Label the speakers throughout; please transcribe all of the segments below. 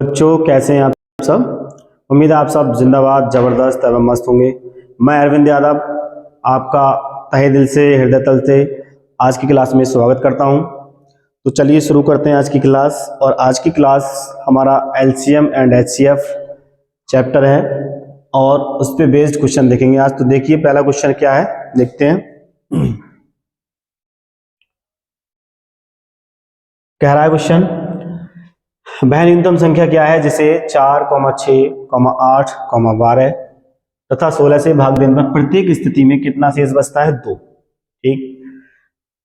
Speaker 1: बच्चों, कैसे हैं आप सब? उम्मीद है आप सब जिंदाबाद, जबरदस्त एवं मस्त होंगे। मैं अरविंद यादव आपका तहे दिल से, हृदय तल से आज की क्लास में स्वागत करता हूं। तो चलिए शुरू करते हैं आज की क्लास। और आज की क्लास हमारा एलसीएम एंड एचसीएफ चैप्टर है और उस पर बेस्ड क्वेश्चन देखेंगे आज। तो देखिए पहला क्वेश्चन क्या है, देखते हैं। कह रहा है क्वेश्चन, वह न्यूनतम संख्या क्या है जिसे 4, 6, 8, 12 तथा 16 से भाग देने पर प्रत्येक स्थिति में कितना शेष बचता है? 2। ठीक,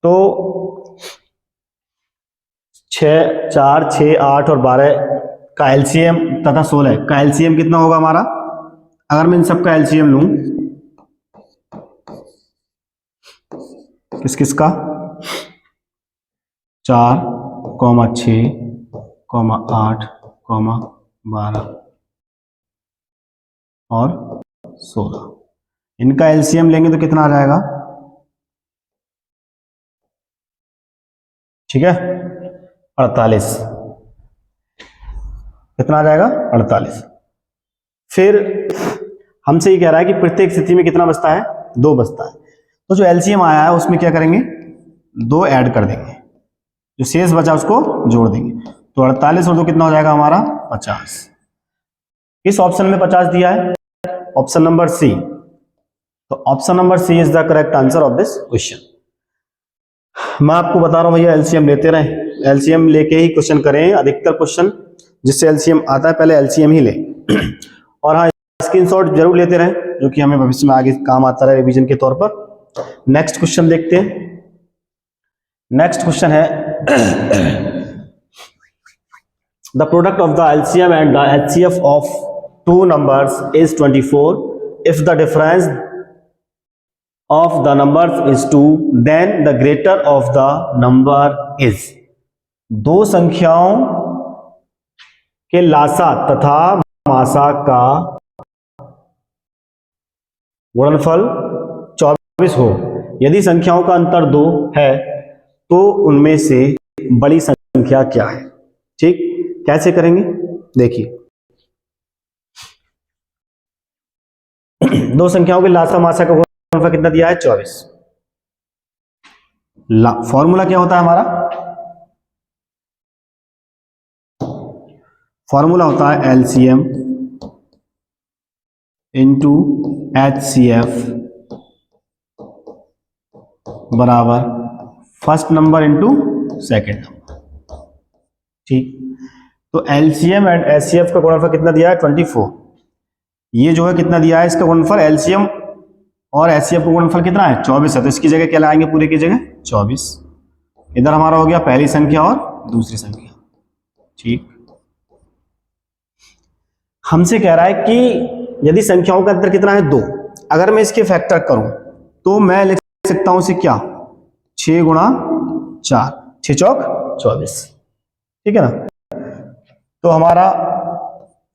Speaker 1: तो 6, 4, 6, 8 और 12 का एलसीएम तथा 16 का एलसीएम कितना होगा हमारा? अगर मैं इन सब का एलसीएम लूं, किस किस का? 4, 6, 8, 12 और 16, इनका एलसीएम लेंगे तो कितना आ जाएगा? ठीक है, 48। कितना आ जाएगा? 48। फिर हमसे ये कह रहा है कि प्रत्येक स्थिति में कितना बचता है? 2 बचता है। तो जो एलसीएम आया है उसमें क्या करेंगे? 2 ऐड कर देंगे, जो शेष बचा उसको जोड़ देंगे। तो 48 और 2 कितना हो जाएगा हमारा? 50। इस ऑप्शन में 50 दिया है, ऑप्शन नंबर सी। तो option number C is the correct answer of this question. मैं आपको बता रहा हूं भैया, एलसीएम लेते रहें, एलसीएम लेके ही क्वेश्चन करें। अधिकतर क्वेश्चन जिससे एलसीएम आता है पहले एलसीएम ही लें। और हाँ, स्क्रीनशॉट जरूर लेते रहें, जो कि हमें भविष्य में आगे काम आता रहे रिवीजन के तौर पर। नेक्स्ट क्वेश्चन देखते हैं। नेक्स्ट क्वेश्चन है the product of the LCM and the HCF of two numbers is 24. If the difference of the numbers is 2, then the greater of the number is। दो संख्याओं के लासा तथा मासा का गुणनफल 24 हो, यदि संख्याओं का अंतर 2 है तो उनमें से बड़ी संख्या क्या है? ठीक, कैसे करेंगे देखिए। दो संख्याओं के लासा मासा का गुणनफल कितना दिया है? 24। फॉर्मूला क्या होता है हमारा? फॉर्मूला होता है एलसीएम इंटू एचसीएफ बराबर first number into second number. ठीक, तो एलसीएम एंड एचसीएफ का गुणनफल कितना दिया है? 24। ये जो है कितना दिया है इसका गुणनफल? एलसीएम और एचसीएफ का गुणनफल कितना है? 24 है। तो इसकी जगह क्या लाएंगे? पूरे की जगह 24। इधर हमारा हो गया पहली संख्या और दूसरी संख्या। ठीक, हमसे कह रहा है कि यदि संख्याओं का अंतर कितना है? 2। अगर मैं इसके फैक्टर करूं तो मैं लिख सकता हूं इसे क्या? 6 गुणा 4, 6 चौक 24। ठीक है ना? तो हमारा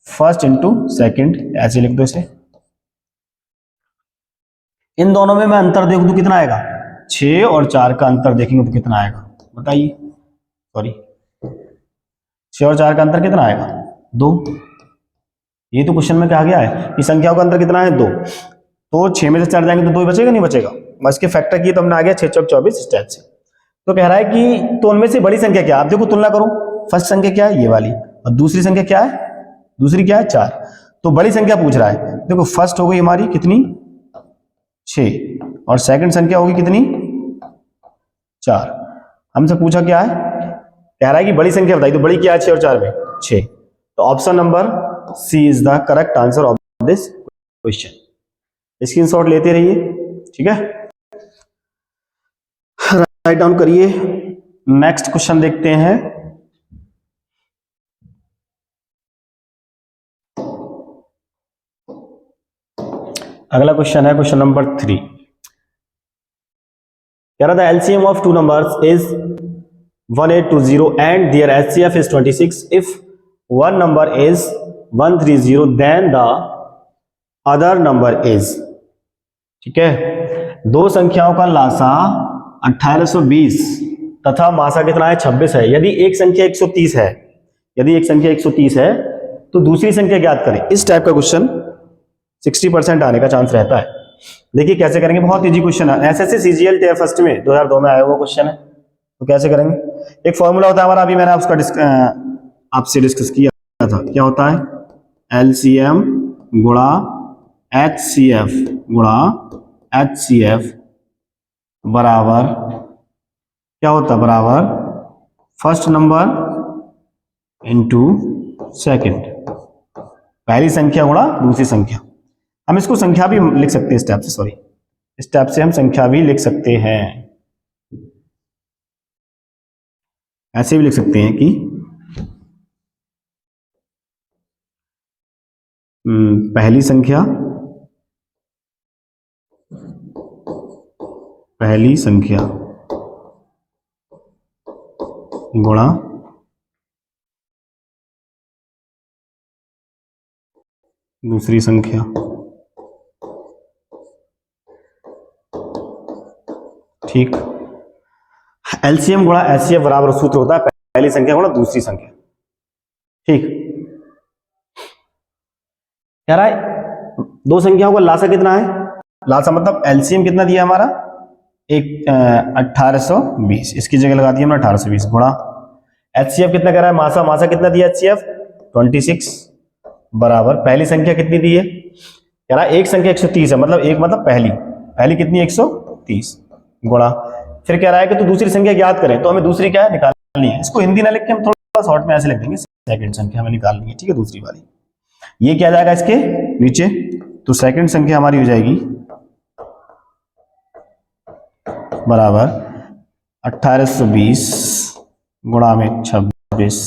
Speaker 1: फर्स्ट इंटू सेकेंड, ऐसे लिख दो इसे। इन दोनों में मैं अंतर देख दूं कितना आएगा? 6 और 4 का अंतर देखेंगे तो कितना आएगा बताइए? सॉरी, 6 और 4 का अंतर कितना आएगा? 2। ये तो क्वेश्चन में कहा गया है कि संख्याओं का अंतर कितना है? 2। तो 6 में से 4 जाएंगे तो 2 ही बचेगा, नहीं बचेगा? बस के फैक्टर किए तो हमने आ गया 6 चौक 24 इस टाइप से। तो कह रहा है कि तो उनमें से बड़ी संख्या क्या? आप देखो तुलना करो, फर्स्ट संख्या क्या है? ये वाली। और दूसरी संख्या क्या है? दूसरी क्या है? 4। तो बड़ी संख्या पूछ रहा है। देखो फर्स्ट हो गई हमारी कितनी? 6 और सेकंड संख्या होगी कितनी? 4। हमसे पूछा क्या है? कह रहा है कि बड़ी संख्या बताइए। तो बड़ी क्या है 6 और 4 में? 6। तो option number C is the correct answer of this question. Screenshot लेते रहिए, ठीक है, राइट डाउन करिए। नेक्स्ट क्वेश्चन देखते हैं। अगला क्वेश्चन है क्वेश्चन नंबर 3। कह रहा था LCM of two numbers is 1820 and their HCF is 26। If one number is 130 then the other number is. ठीक है, दो संख्याओं का लासा 1820 तथा मासा कितना है? 26 है। यदि एक संख्या 130 है, यदि एक संख्या 130 है तो दूसरी संख्या ज्ञात करें। इस टाइप का क्वेश्चन 60% आने का चांस रहता है। देखिए कैसे करेंगे, बहुत इजी क्वेश्चन है, एसएससी सीजीएल टेयर फर्स्ट में 2002 में आया हुआ क्वेश्चन है। तो कैसे करेंगे, एक फॉर्मूला होता है हमारा, अभी मैंने आपसे डिस्कस किया था, क्या होता है, एलसीएम गुणा एचसीएफ गुणा एचसीएफ बराबर क्या होता है, बराबर फर्स्ट नंबर इनटू सेकंड, पहली संख्या गुणा दूसरी संख्या। हम इसको संख्या भी लिख सकते हैं इस टाइप से, सॉरी इस टाइप से हम संख्या भी लिख सकते हैं, ऐसे भी लिख सकते हैं कि पहली संख्या गुणा दूसरी संख्या। ठीक, एलसीएम गुणा एचसीएफ बराबर सूत्र होता है पहली संख्या गुणा दूसरी संख्या। ठीक, कह रहा है दो संख्याओं का लासा कितना है, लासा मतलब एलसीएम कितना दिया हमारा, एक 1820, इसकी जगह लगा दिया हमने 1820 गुणा एचसीएफ कितना कह रहा है, मासा कितना दिया एचसीएफ 26 बराबर पहली संख्या कितनी दी है, कह रहा है एक संख्या 130 है, मतलब एक मतलब पहली कितनी 130 गुणा, फिर कह रहा है कि तो दूसरी संख्या ज्ञात करें, तो हमें दूसरी क्या है निकालनी है। इसको हिंदी ना लिख के हम थोड़ा शॉर्ट में ऐसे लिख देंगे, सेकंड संख्या हमें निकालनी है, ठीक है, दूसरी वाली। ये क्या जाएगा इसके नीचे, तो सेकंड संख्या हमारी हो जाएगी बराबर 1820 गुणा में 26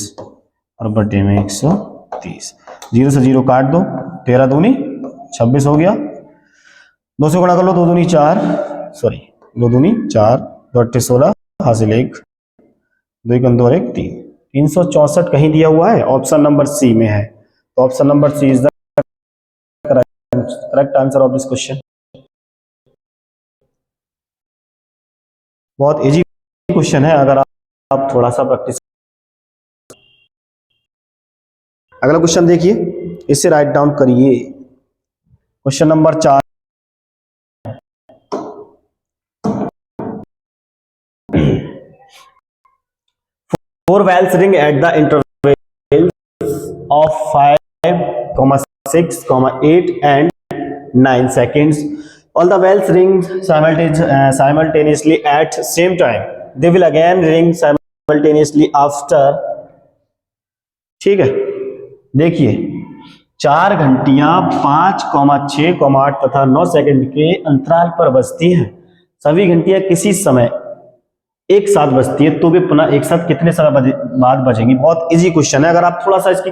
Speaker 1: और बटे में 130, 0 से 0 काट दो, 13 दूनी 26 हो गया, 2 से गुणा कर लो, 2 दूनी 4, सॉरी 2 दूनी 4, 2 अट्ठे 16 हासिल 1, 2 1 2 और 1 3, 364 कहीं दिया हुआ है, ऑप्शन नंबर सी में है, तो option number C is the correct answer of this question. बहुत इजी क्वेश्चन है अगर आप थोड़ा सा प्रैक्टिस। अगला क्वेश्चन देखिए, इसे राइट डाउन करिए, question number 4, four bells ring at the intervals of 5, 6, 8 and 9 seconds. All the bells ring simultaneously at same time. They will again ring simultaneously after. ठीक है, देखिए 4 घंटियां 5, 6, 8 तथा 9 सेकंड के अंतराल पर बजती हैं। सभी घंटियां किसी समय एक साथ बजती है, तो वे पुनः एक साथ कितने समय बाद बजेंगी। बहुत इजी क्वेश्चन है, अगर आप थोड़ा सा इसकी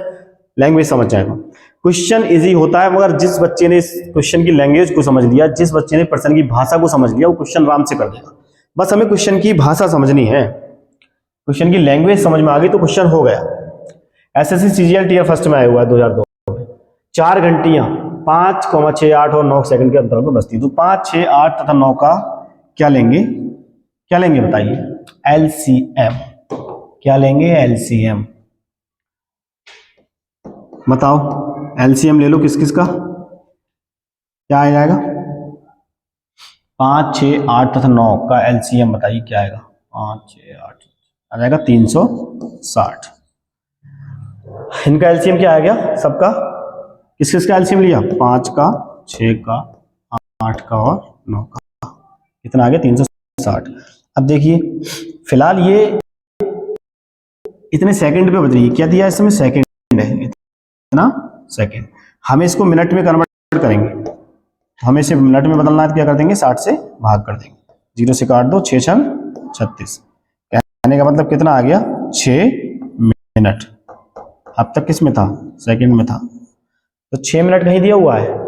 Speaker 1: लैंग्वेज समझ जाएगा। क्वेश्चन इजी होता है, मगर जिस बच्चे ने इस क्वेश्चन की लैंग्वेज को समझ लिया, जिस बच्चे ने प्रश्न की भाषा को समझ लिया, वो क्वेश्चन आराम से कर देगा। बस हमें क्वेश्चन की भाषा समझनी है, क्वेश्चन की लैंग्वेज समझ में आ गई तो क्वेश्चन हो गया। एसएससी सीजीएल टीयर फर्स्ट में आया हुआ है 2002 में, 4 घंटियां 5, 6, 8 और 9 सेकंड के अंतराल पर बजती है। तो 5, 6, 8 तथा 9 का क्या लेंगे बताइए, एलसीएम। क्या लेंगे, एलसीएम बताओ, एलसीएम ले लो किस किस का, क्या आ जाएगा, 5, 6, 8 तथा 9 का एलसीएम बताइए क्या आएगा, 5, 6, 8 आ जाएगा 360। इनका एलसीएम क्या आ गया सबका, किस किस का एलसीएम लिया, 5 का, 6 का, 8 का और 9 का, कितना आ गया 360। अब देखिए फिलहाल ये इतने सेकंड पे बज रही है, क्या दिया इसमें, सेकंड है, इतना सेकंड। हमें इसको मिनट में कन्वर्ट करेंगे, तो हमें इसे मिनट में बदलना है, तो क्या कर देंगे 60 से भाग कर देंगे, 0 से काट दो, 6 6 36, कहने का मतलब कितना आ गया 6 मिनट। अब तक किस में था, सेकंड में था, तो 6 मिनट कहीं दिया हुआ है,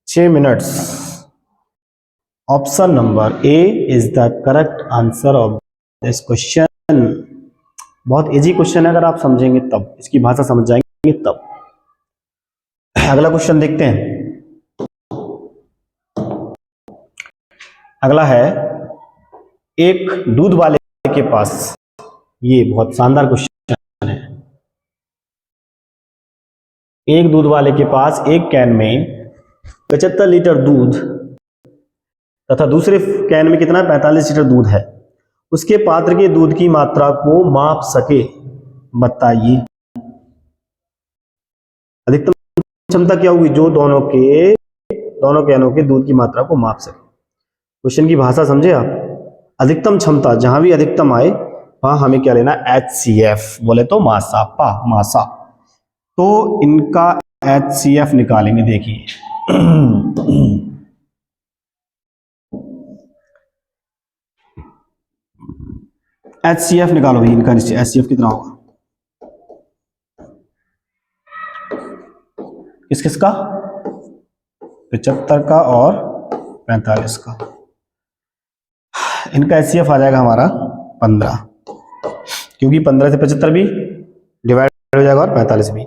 Speaker 1: 6 minutes. Option number A is the correct answer of this question. बहुत इजी क्वेश्चन है, अगर आप समझेंगे तब, इसकी भाषा समझ जाएंगे तब। अगला क्वेश्चन देखते हैं। अगला है, एक दूध वाले के पास, ये बहुत शानदार क्वेश्चन है, एक दूध वाले के पास एक कैन में 75 लीटर दूध तथा दूसरे कैन में कितना 45 लीटर दूध है, उसके पात्र के दूध की मात्रा को माप सके, बताइए। अधिकतम क्षमता क्या होगी, जो दोनों कैनों के दूध की मात्रा को माप सके। क्वेश्चन की भाषा समझे आप। अधिकतम क्षमता, जहां भी अधिकतम आए वहां हमें क्या लेना, HCF, बोले तो मासा, मासा। तो इनका HCF निकालेंगे, देखिए HCF निकालो भाई, इनका HCF कितना होगा, किस किस का, 75 का और 45 का। इनका HCF आ जाएगा हमारा 15, क्योंकि 15 से 75 भी डिवाइड हो जाएगा और 45 भी,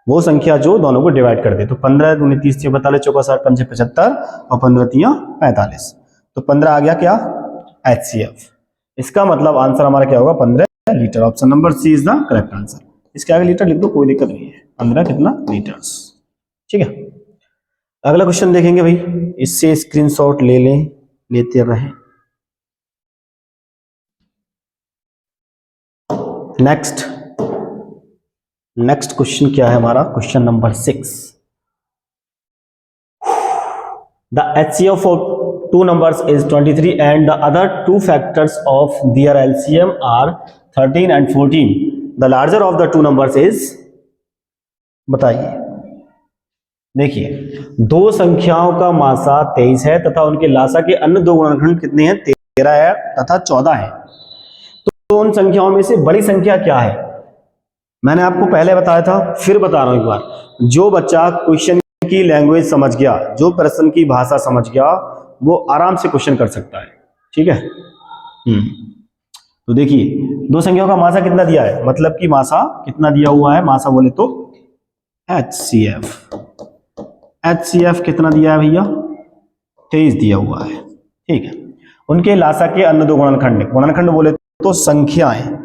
Speaker 1: वो संख्या जो दोनों को डिवाइड कर दे। तो 15 दूनी 30 से 45, चौका 60, 5 75 और 15 तिया 45, तो 15 आ गया क्या, HCF। इसका मतलब आंसर हमारा क्या होगा, 15 litre. Option number C is the correct answer. इसके आगे लीटर लिख दो, कोई दिक्कत नहीं है, 15 कितना लीटर्स, ठीक है। अगला क्वेश्चन देखेंगे भाई, इससे स्क्रीनशॉट ले लें, लेते रहें। नेक्स्ट क्वेश्चन क्या है हमारा, question number 6। The HCF of two numbers is 23 and the other two factors of their LCM are 13 and 14. The larger of the two numbers is, बताइए। देखिए, दो संख्याओं का मासा 23 है तथा उनके लासा के अन्य दो गुणनखंड कितने हैं, 13 है तथा 14 है। तो उन संख्याओं में से बड़ी संख्या क्या है। मैंने आपको पहले बताया था, फिर बता रहा हूं एक बार। जो बच्चा क्वेश्चन की लैंग्वेज समझ गया, जो प्रश्न की भाषा समझ गया, वो आराम से क्वेश्चन कर सकता है, ठीक है। तो देखिए, दो संख्याओं का मासा कितना दिया है, मतलब कि मासा कितना दिया हुआ है, मासा बोले तो HCF कितना दिया है भैया, 23 दिया हुआ है, ठीक है। उनके लासा के अन्य दो गुणनखंड बोले तो संख्याएं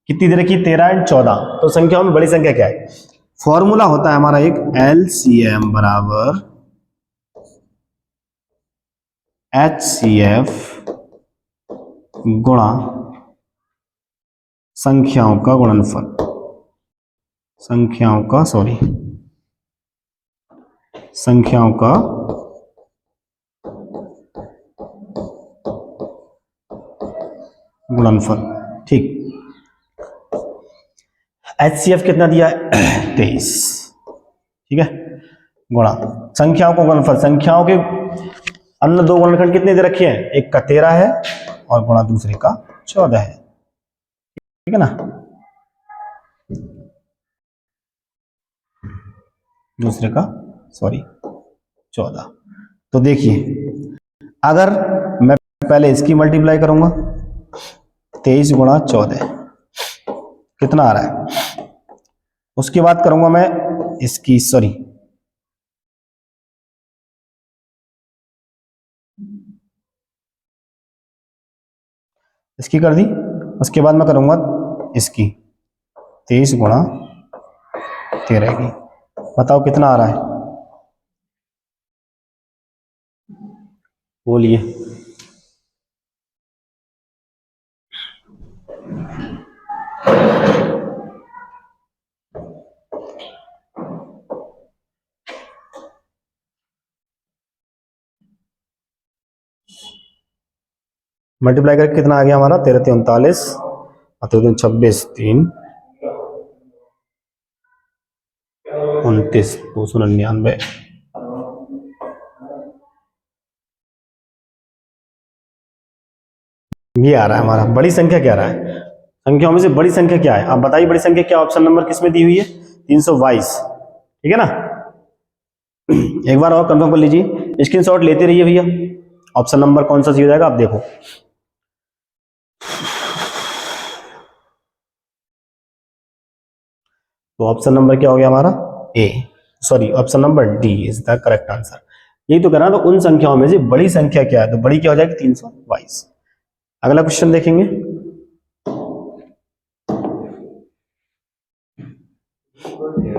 Speaker 1: कितनी दे रखी, 13 एंड 14। तो संख्याओं में बड़ी संख्या क्या है, फॉर्मूला होता है हमारा एक, LCM बराबर HCF गुणा संख्याओं का गुणनफल, संख्याओं का गुणनफल, ठीक। HCF कितना दिया है, 23, ठीक है, गुणा संख्याओं का गुणनफल। संख्याओं के अन्य दो गुणनखंड कितने दे रखे हैं, एक का 13 है और गुणा दूसरे का 14 है, ठीक है ना। दूसरे का 14। तो देखिए, अगर मैं पहले इसकी मल्टीप्लाई करूंगा, 23 गुणा 14 कितना आ रहा है, उसके बाद करूंगा मैं इसकी इसकी कर दी, उसके बाद मैं करूंगा इसकी 23 गुणा 13 की। बताओ कितना आ रहा है, बोलिए। मल्टीप्लाई करके कितना आ गया हमारा, 13 39 और 13 26 3 29 299। ये आ रहा है हमारा। बड़ी संख्या क्या रहा है, संख्याओं में से बड़ी संख्या क्या है, आप बताइए बड़ी संख्या क्या। ऑप्शन नंबर किस में दी हुई है, 322, ठीक है ना। एक बार और कंफर्म कर लीजिए, स्क्रीनशॉट लेते रहिए भैया। ऑप्शन नंबर कौन सा सही हो जाएगा, आप देखो। तो ऑप्शन नंबर क्या हो गया हमारा, option number D is the correct answer. यही तो कहना, तो उन संख्याओं में से बड़ी संख्या क्या है, तो बड़ी क्या हो जाएगी, 322। अगला क्वेश्चन देखेंगे।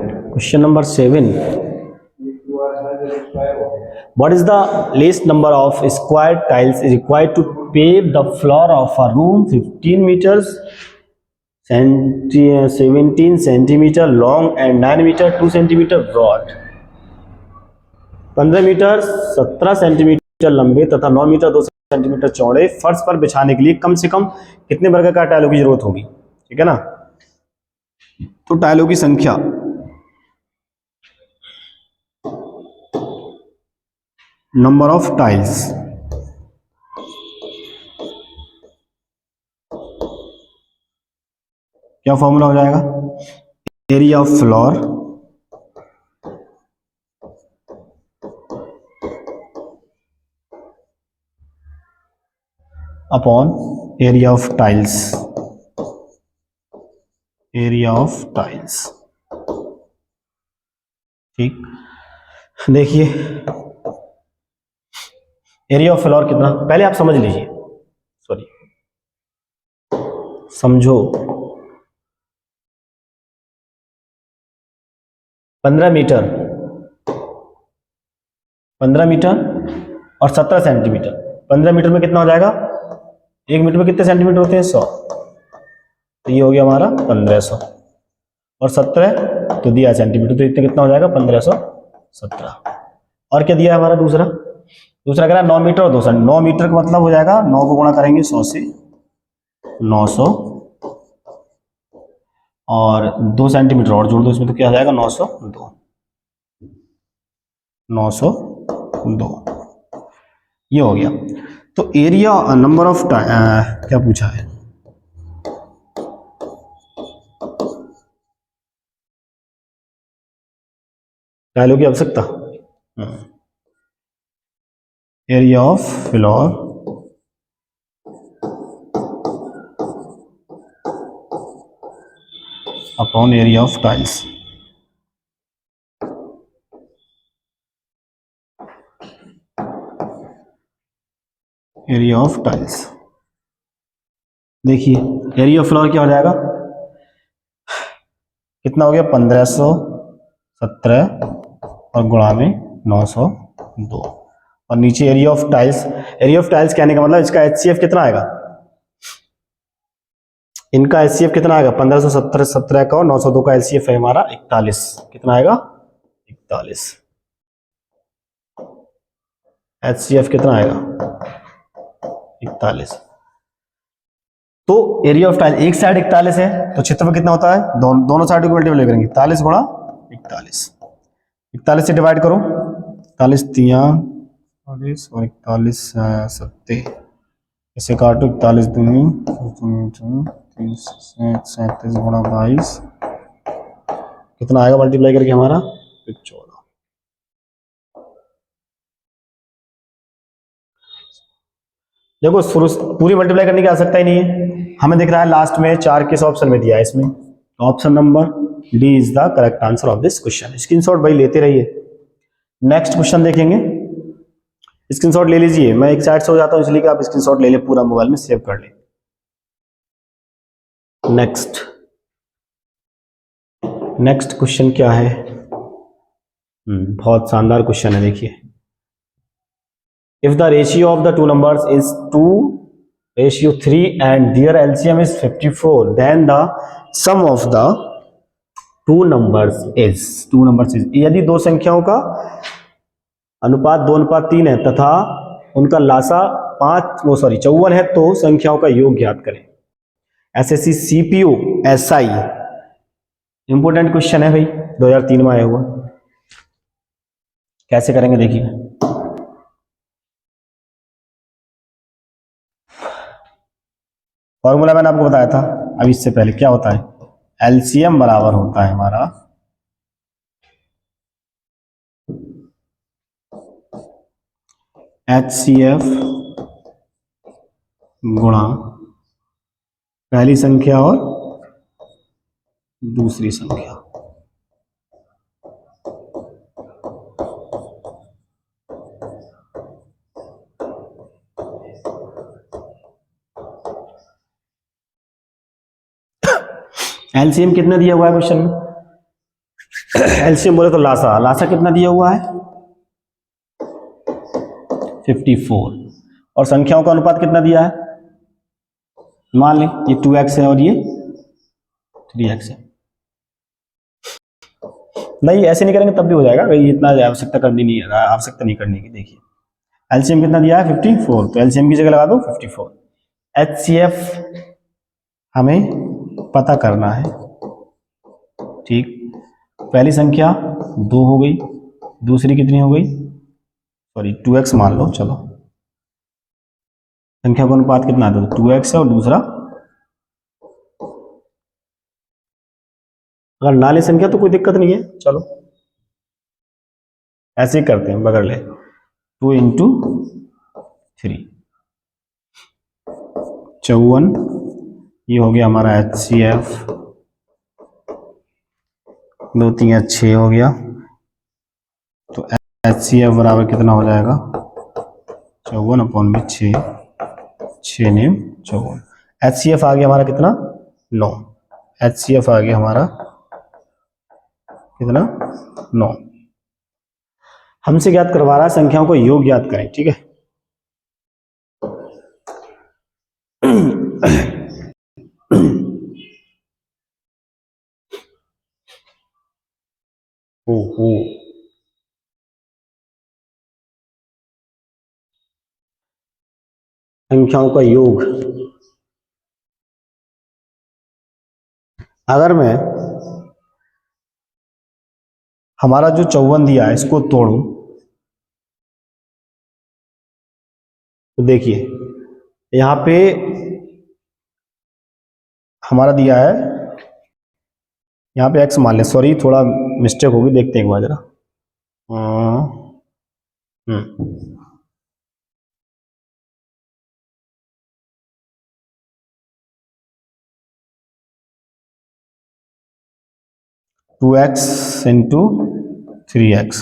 Speaker 1: Question number 7, what is the least number of square tiles is required to pave the floor of a room 15 meters 17 centimeter long and 9 meter 2 centimeter broad? 15 metre 17 centimetre लंबे तथा 9 मीटर 2 सेंटीमीटर चौड़े फर्श पर बिछाने के लिए कम से कम कितने वर्गाकार टाइलों की जरूरत होगी? ठीक है ना। तो टाइलों की संख्या नंबर ऑफ टाइल्स क्या फॉर्मूला हो जाएगा? Area of floor upon area of tiles, area of tiles. ठीक, देखिए एरिया ऑफ फ्लोर कितना, पहले आप समझ लीजिए, सॉरी समझो। 15 मीटर और 17 सेंटीमीटर। 15 मीटर में कितना हो जाएगा? 1 मीटर में कितने सेंटीमीटर होते हैं? 100। तो ये हो गया हमारा 1500 और 17 तो दिया सेंटीमीटर, तो इतने कितना हो जाएगा? 1517। और क्या दिया है हमारा दूसरा कह रहा है 9 मीटर और 2 9 मीटर का मतलब हो जाएगा 9 को गुणा करेंगे 100 से 900 और 2 सेंटीमीटर और जोड़ दो इसमें तो क्या हो जाएगा? 902 ये हो गया। तो एरिया नंबर ऑफ क्या पूछा है? टाइलों की आवश्यकता, area of floor upon area of tiles. Area of tiles देखिए एरिया ऑफ फ्लोर क्या हो जाएगा? कितना हो गया? 1517 और गुणा में 902 और नीचे area of tiles. Area of tiles कहने का मतलब इसका एचसीएफ कितना आएगा? इनका एचसीएफ कितना आएगा? 1517 का और 902 का एचसीएफ है हमारा 41। कितना आएगा? 41। एचसीएफ कितना आएगा? 41। तो एरिया ऑफ टाइल एक साइड 41 है तो क्षेत्रफल कितना होता है? दोनों साइड को मल्टीप्लाई करेंगे 41 गुणा 41। 41 से डिवाइड करो, 41 3 और 41 7 इसे काटो, 41 दूनी 37 गुणा 22 कितना आएगा मल्टीप्लाई करके हमारा? 14। देखो पूरी मल्टीप्लाई करने की आवश्यकता ही नहीं है, हमें दिख रहा है लास्ट में 4 किस ऑप्शन में दिया है इसमें, option number D is the correct answer of this question. Screenshot भाई लेते रहिए। नेक्स्ट क्वेश्चन देखेंगे, स्क्रीनशॉट ले लीजिए, मैं एक साइड से हो जाता हूं इसलिए कि आप स्क्रीनशॉट ले ले, पूरा मोबाइल में सेव कर ले। नेक्स्ट क्वेश्चन क्या है? बहुत शानदार क्वेश्चन है, देखिए। If the ratio of the two numbers is 2:3 and their LCM is 54, then the sum of the two numbers is यदि दो संख्याओं का अनुपात 2:3 है तथा उनका लासा 54 है तो संख्याओं का योग ज्ञात करें। SSC CPU SI important question है भाई, 2003 में आया हुआ। कैसे करेंगे देखिए, फॉर्मूला मैंने आपको बताया था अब इससे पहले। क्या होता है? एलसीएम बराबर होता है हमारा एचसीएफ गुणा पहली संख्या और दूसरी संख्या। एलसीएम कितना दिया हुआ है क्वेश्चन में? एलसीएम बोले तो लासा, लासा कितना दिया हुआ है 54, और संख्याओं का अनुपात कितना दिया है, मान लें ये 2x है और ये 3x है। नहीं ऐसे नहीं करेंगे तब भी हो जाएगा, कहीं इतना आवश्यकता करनी नहीं है, आवश्यकता नहीं करने की। देखिए एलसीएम कितना दिया है 54, तो एलसीएम की जगह लगा दो 54। एचसीएफ हमें पता करना है, ठीक। पहली संख्या 2 हो गई, दूसरी कितनी हो गई, सॉरी 2x मान लो, चलो संख्या का अनुपात कितना दो 2x है, और दूसरा अगर ना ले संख्या तो कोई दिक्कत नहीं है, चलो ऐसे ही करते हैं, बगल ले 2 इंटू 3 54, ये हो गया हमारा HCF, 2 3 6 हो गया, तो HCF बराबर कितना हो जाएगा 54/6, 6 नेम 54। HCF आ गया हमारा कितना 9, HCF आ गया हमारा कितना 9। हमसे ज्ञात करवा रहा है संख्याओं को योग ज्ञात करें, ठीक है। ओहो संख्याओं का योग, अगर मैं हमारा जो 54 दिया है इसको तोड़ूं तो देखिए यहां पे हमारा दिया है, यहाँ पे x मान ले, सॉरी थोड़ा मिस्टेक होगी, देखते हैं एक बार जरा। 2x इंटू 3x,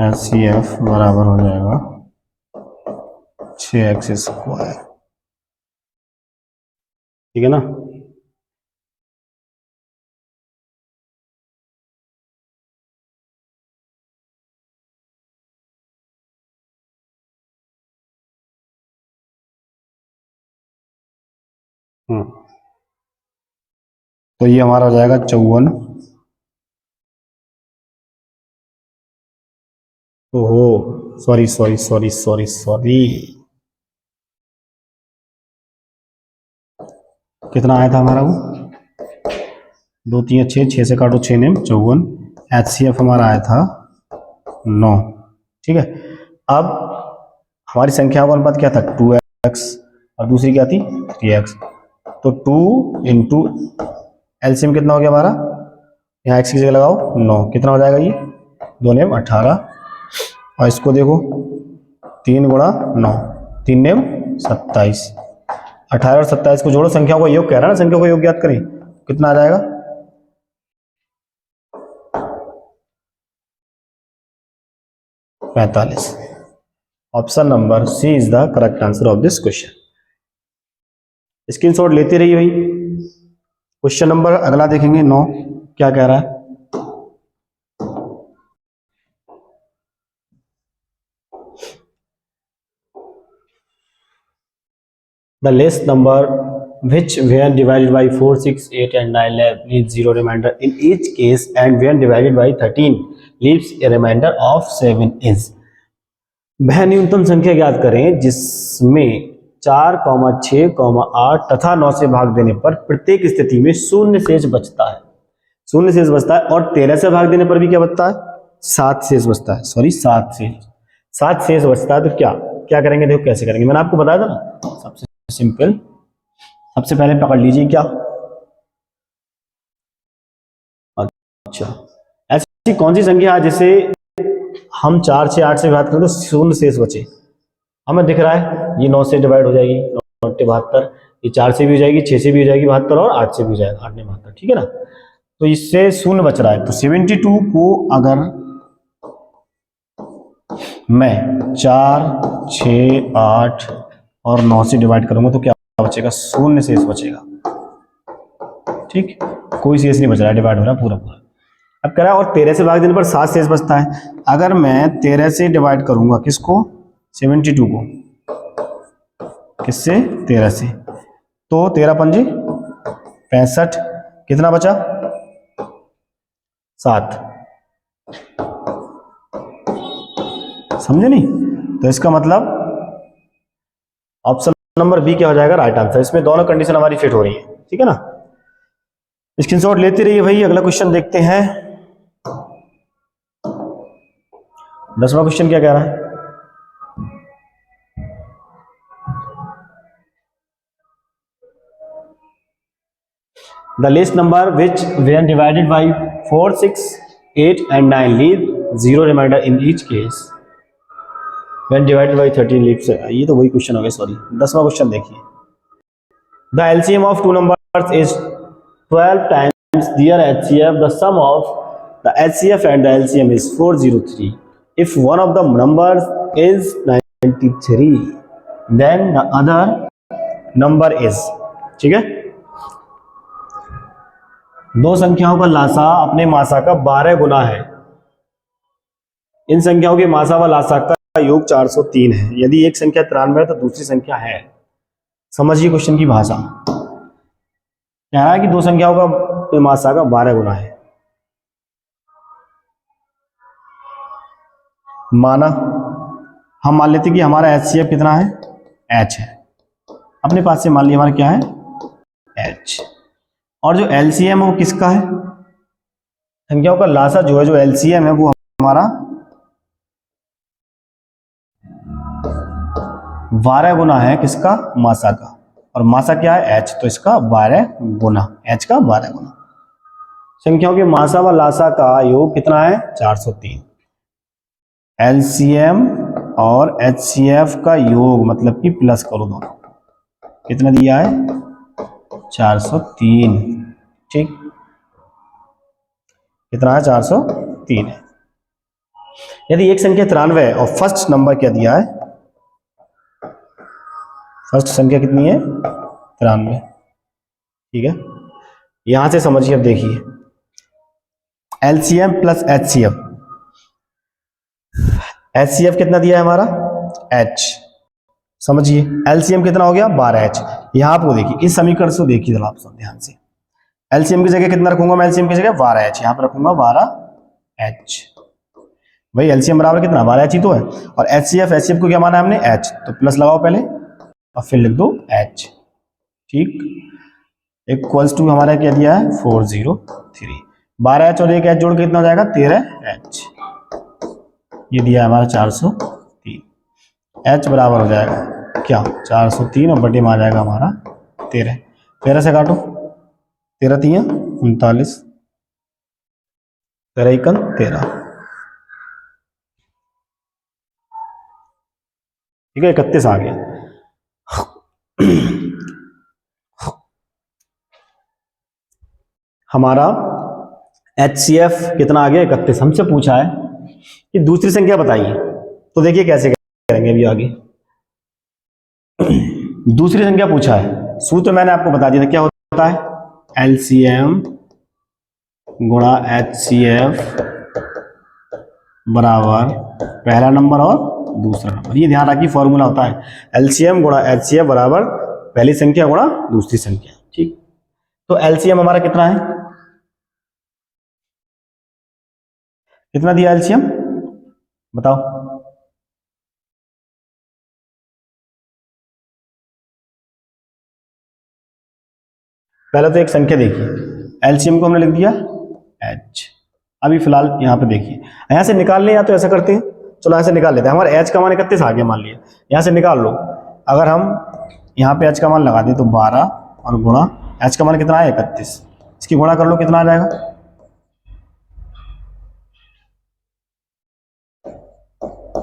Speaker 1: HCF बराबर हो जाएगा 6x स्क्वायर, ठीक है ना। तो ये हमारा हो जाएगा 54, ओहो sorry sorry sorry sorry sorry, कितना आया था हमारा वो 2 3 6, 6 से काटो 6 नेम 54, HCF हमारा आया था 9, ठीक है। अब हमारी संख्या का अनुपात क्या था 2x और दूसरी क्या थी 3x, तो 2 इंटू एलसीएम कितना हो गया हमारा, यहाँ x की जगह लगाओ 9, कितना हो जाएगा ये 2 नेम 18, और इसको देखो 3 गुणा 9, 3 नेम 27, 18 और 27 को जोड़ो, संख्याओं का योग कह रहा है ना, संख्याओं का योग ज्ञात करें, कितना आ जाएगा 45। Option number C is the correct answer of this question. Screenshot लेते रहिए भाई। क्वेश्चन नंबर अगला देखेंगे 9, क्या कह रहा है, the list number which when divided by 4 6 8 and 9 leaves 0 remainder in each case, and when divided by 13 leaves a remainder of 7 is। वह न्यूनतम संख्या ज्ञात करें जिसमें 4, 6, 8 तथा 9 से भाग देने पर प्रत्येक स्थिति में शून्य शेष बचता है, शून्य शेष बचता है, और 13 से भाग देने पर भी क्या बचता है 7 शेष बचता है, सॉरी 7 शेष बचता है। तो क्या क्या करेंगे, देखो कैसे करेंगे, मैंने आपको बताया था ना, सबसे सिंपल, सबसे पहले पकड़ लीजिए क्या, अच्छा ऐसी कौन सी संख्या है जिसे हम 4 से 8 से भाग करें तो शून्य शेष बचे, हमें दिख रहा है ये 9 से डिवाइड हो जाएगी, 9 72, ये 4 से भी हो जाएगी, 6 से भी हो जाएगी 72, और 8 से भी हो जाएगा 8 72, ठीक है ना। तो इससे शून्य बच रहा है, तो 72 को अगर मैं 4 6 8 और 9 से डिवाइड करूंगा तो क्या बचेगा, शून्य शेष बचेगा, ठीक, कोई शेष नहीं बच रहा है, डिवाइड हो रहा है पूरा पूरा। अब कह रहा है और 13 से भाग देने पर 7 शेष बचता है। अगर मैं 13 से डिवाइड करूंगा किसको, 72 को, किससे, 13 से, तो 13 पंजे 65, कितना बचा, 7। समझे नहीं? तो इसका मतलब ऑप्शन नंबर बी क्या हो जाएगा राइट आंसर। इसमें दोनों कंडीशन हमारी फिट हो रही है, ठीक है ना। स्क्रीनशॉट लेते रहिए भाई। अगला क्वेश्चन देखते हैं। 10वां क्वेश्चन क्या कह रहा है, the list number which when divided by 4, 6, 8 and 9 leave 0 remainder in each case when divided by 13 leaves। ये तो वही क्वेश्चन हो गया, सॉरी। 10वां क्वेश्चन देखिए, the LCM of two numbers is 12 times their HCF, the sum of the HCF and the LCM is 403। if one of the numbers is 93 then the other number is, ठीक है। दो संख्याओं का लासा अपने मासा का 12 गुना है। इन संख्याओं के मासा व लासा का योग 403 है। यदि एक संख्या 93 है तो दूसरी संख्या है। समझिए क्वेश्चन की भाषा। कह रहा है कि दो संख्याओं का मासा का 12 गुना है। माना हम मान लेते कि हमारा HCF कितना है, H है। अपने पास से मान लिया हमारा क्या है, H। और जो LCM है वो किसका है, संख्याओं का लासा जो है, जो LCM है वो हमारा 12 गुना है किसका, मासा का। और मासा क्या है, H, तो इसका 12 गुना, H का 12 गुना। संख्याओं के मासा व लासा का योग कितना है, 403। LCM और HCF का योग मतलब कि प्लस करो दोनों, कितना दिया है, 403। ठीक, कितना है, 403 है। यदि एक संख्या 93 और फर्स्ट नंबर क्या दिया है, फर्स्ट संख्या कितनी है, 93। ठीक है, यहां से समझिए। अब देखिए LCM प्लस HCF, HCF कितना दिया है हमारा, H। समझिए LCM कितना हो गया, 12H। यहां आपको देखिए इस समीकरण से देखिए जरा आप सब ध्यान से। LCM की जगह कितना रखूंगा मैं, LCM की जगह 12H, यहां पर रखूंगा 12H। भाई LCM बराबर कितना, 12H ही तो है। और HCF को क्या माना हमने, H, तो प्लस लगाओ पहले और फिर लिख दो H। ठीक, इक्वल्स टू हमारा क्या दिया है, 403। 12H और एक H जोड़ के कितना हो जाएगा, 13H। ये दिया है हमारा 403। H बराबर हो जाएगा क्या, 403 और बटे में आ जाएगा हमारा 13। 13 से काटो, 13 3 39, 13 1 13। ठीक है, 31 आ गया। हमारा HCF कितना आ गया, 31। हमसे पूछा है कि दूसरी संख्या बताइए, तो देखिए कैसे करेंगे अभी आगे। दूसरी संख्या पूछा है, सूत्र मैंने आपको बता दिया था, क्या होता है, LCM गुणा HCF बराबर पहला नंबर और दूसरा नंबर। ये ध्यान रखिए फॉर्मूला होता है LCM गुणा HCF बराबर पहली संख्या गुणा दूसरी संख्या। ठीक, तो LCM हमारा कितना है, कितना दिया LCM बताओ। पहले तो एक संख्या देखिए, LCM को हमने लिख दिया H। अभी फिलहाल यहाँ पे देखिए, यहाँ से निकाल लें या तो ऐसा करते हैं, चलो यहाँ से निकाल लेते हैं। हमारे H का मान 31 आ गया मान लिया, यहाँ से निकाल लो। अगर हम यहाँ पे H का मान लगा दें तो 12 और गुणा H का मान कितना है, 31। इसकी गुणा कर लो, कितना आ जाएगा,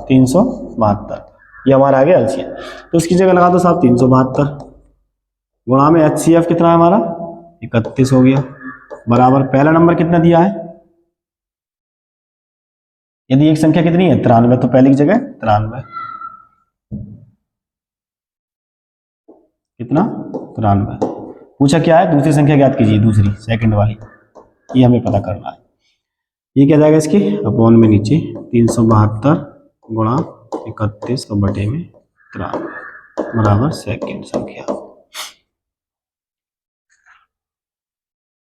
Speaker 1: 372। ये हमारा आ गया LCM। तो इसकी जगह लगा दो साहब 372 गुणा में HCF कितना है हमारा, 31 हो गया, बराबर पहला नंबर कितना दिया है। यदि एक संख्या कितनी है, 93, तो पहली की जगह 93, कितना, 93। पूछा क्या है, दूसरी संख्या ज्ञात कीजिए, दूसरी सेकंड वाली, ये हमें पता करना है। ये क्या जाएगा इसके अपॉन में नीचे 372 गुणा 31 और बटे में 93 बराबर सेकंड संख्या।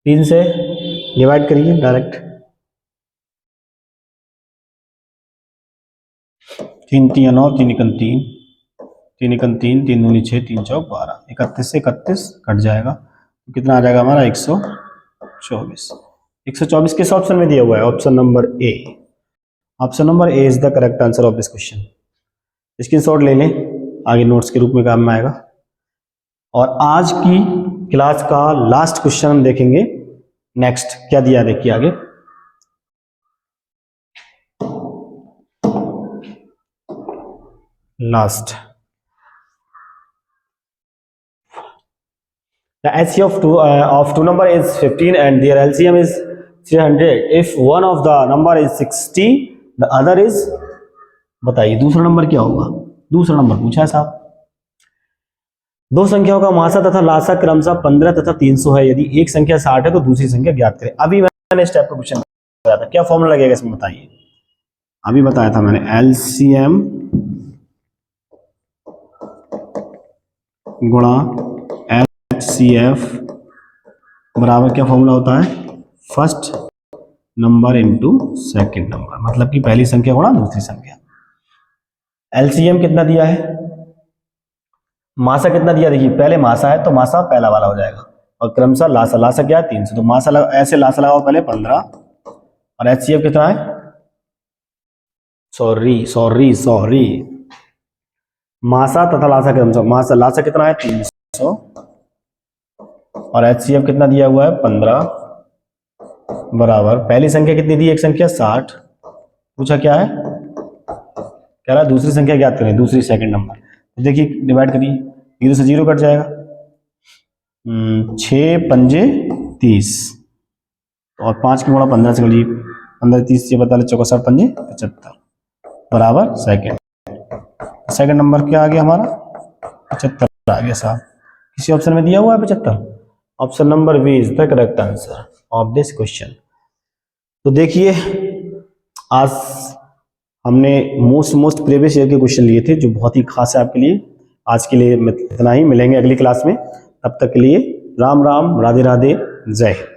Speaker 1: 3 से डिवाइड करिए डायरेक्ट, 3 3 9 3 1 3 3 1 3 3 दूनी 6 3 चौक 12, 31 से 31 कट जाएगा तो कितना आ जाएगा हमारा 124। 124 किस ऑप्शन में दिया हुआ है, option number A. Option number A is the correct answer of this question. Screenshot ले लें, आगे नोट्स के रूप में काम में आएगा। और आज की क्लास का लास्ट क्वेश्चन हम देखेंगे। नेक्स्ट क्या दिया देखिए आगे, last the HCF of two number is 15 and their LCM is 300 if one of the number is 60 the other is, बताइए दूसरा नंबर क्या होगा। दूसरा नंबर पूछा है साहब, दो संख्याओं का मासा तथा लासा क्रमशः 15 तथा 300 है। यदि एक संख्या 60 है तो दूसरी संख्या ज्ञात करें। अभी मैंने इस टाइप का क्वेश्चन बताया था, क्या फॉर्मूला लगेगा इसमें बताइए। अभी बताया था मैंने, LCM गुणा HCF बराबर क्या फॉर्मूला होता है, first number into second number, मतलब कि पहली संख्या गुणा दूसरी संख्या। LCM कितना दिया है, मासा कितना दिया, देखिए पहले मासा है तो मासा पहला वाला हो जाएगा और क्रमशः लासा, लासा क्या है 300, तो मासा ऐसे लासा लगाओ पहले 15 और HCF कितना है, सॉरी मासा तथा लासा क्रमशः, मासा लासा कितना है 300 और HCF कितना दिया हुआ है 15 बराबर पहली संख्या कितनी दी, एक संख्या 60, पूछा क्या है, कह रहा है दूसरी संख्या ज्ञात करें, दूसरी सेकंड नंबर। तो देखिए डिवाइड करिए, 0 से 0 कट जाएगा, 6 पंजे 30 और 5 के गुणा 15 से करिए, 15 30 से 45 चौका पंजे 75 बराबर सेकंड। सेकंड नंबर क्या आ गया हमारा 75 आ गया साहब। किसी ऑप्शन में दिया हुआ है 75, option number B is the correct answer of this question. तो देखिए आज हमने मोस्ट प्रीवियस ईयर के क्वेश्चन लिए थे जो बहुत ही खास है आपके लिए। आज के लिए इतना ही, मिलेंगे अगली क्लास में, तब तक के लिए राम राम, राधे राधे, जय हिंद।